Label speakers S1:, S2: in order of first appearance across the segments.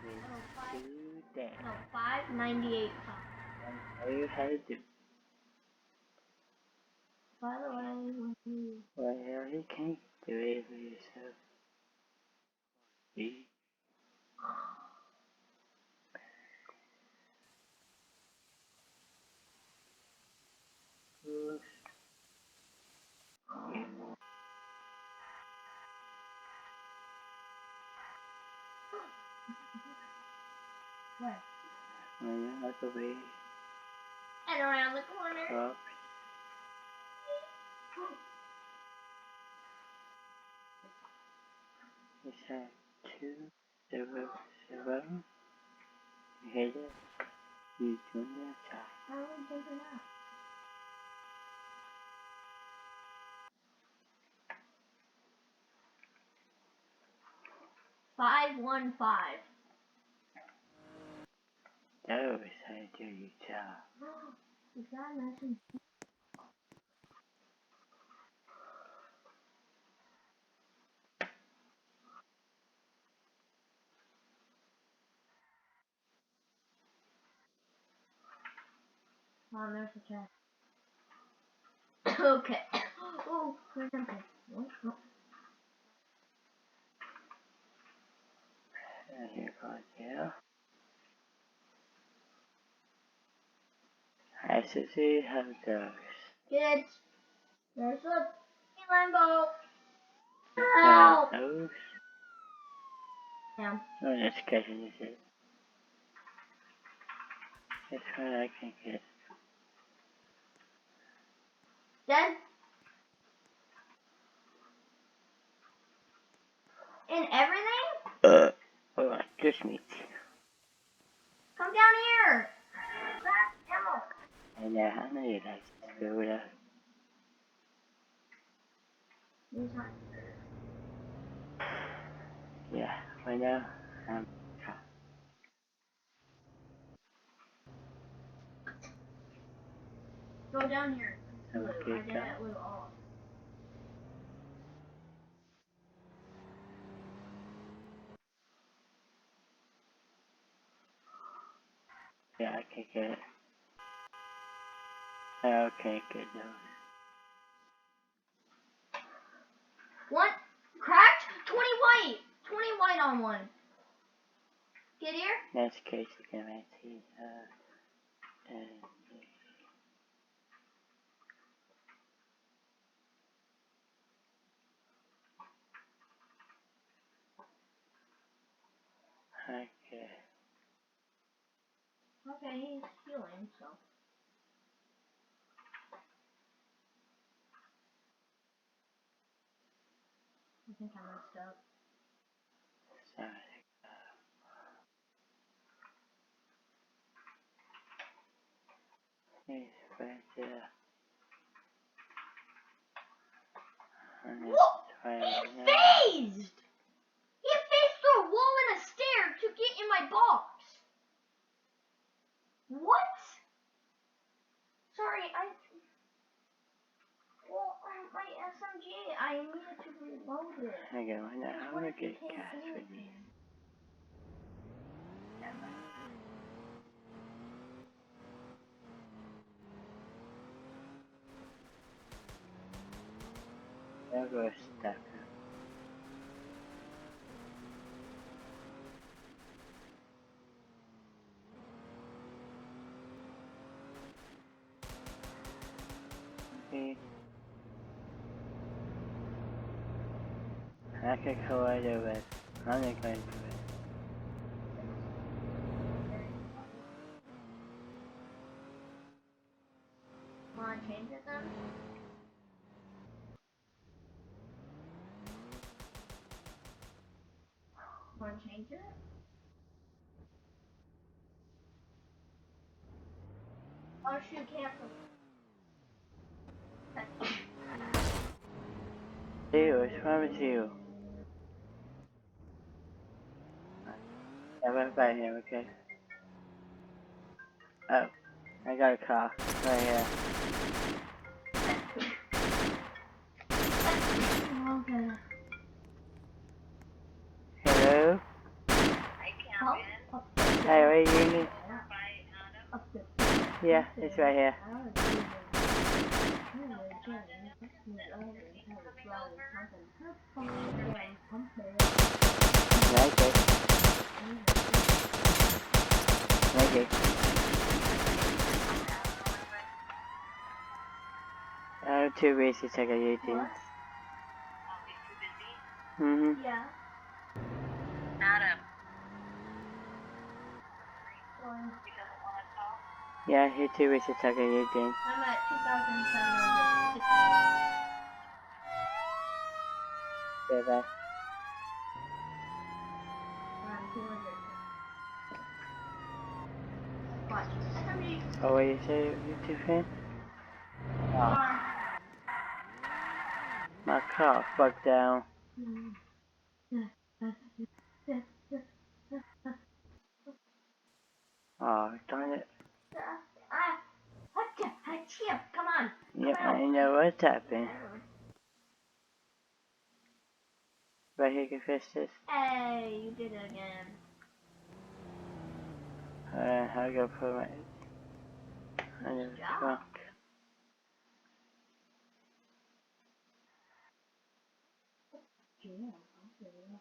S1: to that.
S2: No, 598.
S1: How you had to do?
S2: By the way, when you...
S1: Well, you can't do it for yourself. See? Oops.
S2: Where?
S1: When you look away,
S2: And around the corner.
S1: up. You said 207. You hit it. You turn that side.
S2: How are we jumping out? $515.
S1: That was how you do your job.
S2: Is that nothing? Oh, there's the chest. Okay. Oh, there's something. Oh.
S1: And here goes there. I should see how it goes.
S2: Kids, there's a Lambo. Help!
S1: Those.
S2: Yeah.
S1: Oh, that's catching this it. That's what I can get.
S2: Dead? In everything?
S1: Hold on, just me.
S2: Come down here. Grab ammo.
S1: And I know you like to screw it up. Yeah, right now,
S2: Go down here.
S1: I'm
S2: Blue.
S1: okay,
S2: I did it with all.
S1: yeah, I can get it. I can't get those.
S2: One cracked, 20 white. 20 white on one. Get here?
S1: That's Casey can see and okay.
S2: Okay, he's healing, so. I think I messed up.
S1: Sorry. He's right there.
S2: Whoa! He phased! He phased through a wall and a stair to get in my box. What? Sorry, well, my SMG, I needed to reload it.
S1: Hang on, now I'm gonna get gas with you. There goes stuck. Okay. I can collide over it. I'm not going to it.
S2: Wanna change it then? Wanna change it? Oh shoot, cancel.
S1: Hey, what's wrong with you? I'm right by him, okay? Oh, I got a car. Right here.
S2: Okay.
S1: Hello?
S2: Help?
S1: where you need?
S2: Up the
S1: Yeah, it's right here. Okay. Okay. I have 2 ways to check a YouTube.
S2: What?
S1: Mm-hmm.
S2: Yeah.
S3: Adam,
S2: One.
S1: Yeah, I have 2 ways to check a YouTube.
S2: I'm at 2,760.
S1: Bye-bye.
S2: I'm 200. Watch. SMG.
S1: Oh, what you say, YouTube fan? Oh,
S2: Car.
S1: my car fucked down. Oh, darn it.
S2: Chip, come on.
S1: Yep,
S2: Come out.
S1: I know what's happened. Right here, can fix this.
S2: Hey, you did it again.
S1: I'll go put my in the
S2: job.
S1: trunk.
S2: Yeah.
S1: There.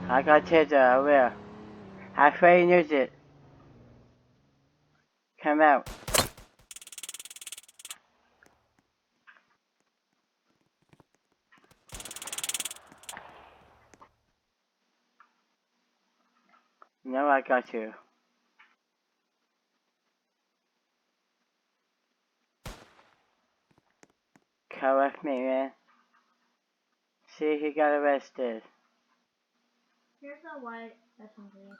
S1: I got Taser, I will. I afraid use it. Come out. No, I got you. Come with me, man. See, he got arrested.
S2: Here's a white SMG.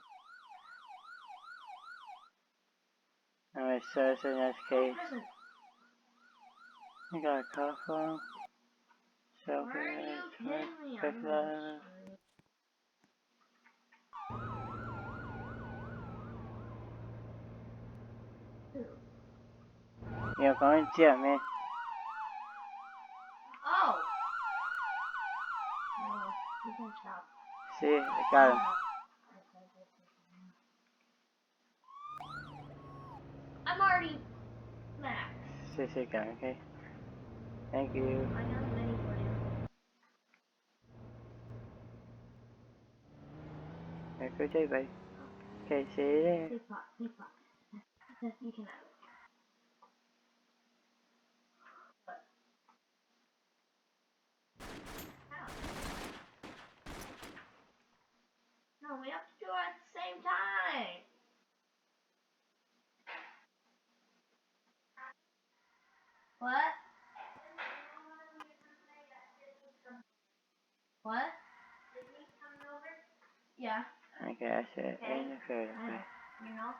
S1: Alright, so it's in this case.
S2: Prison.
S1: I got a car phone. So,
S2: Why are you hitting me?
S1: quick
S2: I'm
S1: love. You're going to jail, man.
S2: Oh! No, you can stop.
S1: See, I got him.
S2: I'm already max.
S1: See, got him, okay? Thank you.
S2: I got a mini for you.
S1: Have a good day, bye. Okay, see you there.
S2: Take pot. You can have it. What? How? No, we have to do it at the same time. What? What? Yeah.
S1: Okay, I said,
S2: Okay.
S1: in the third,
S2: I know. You know?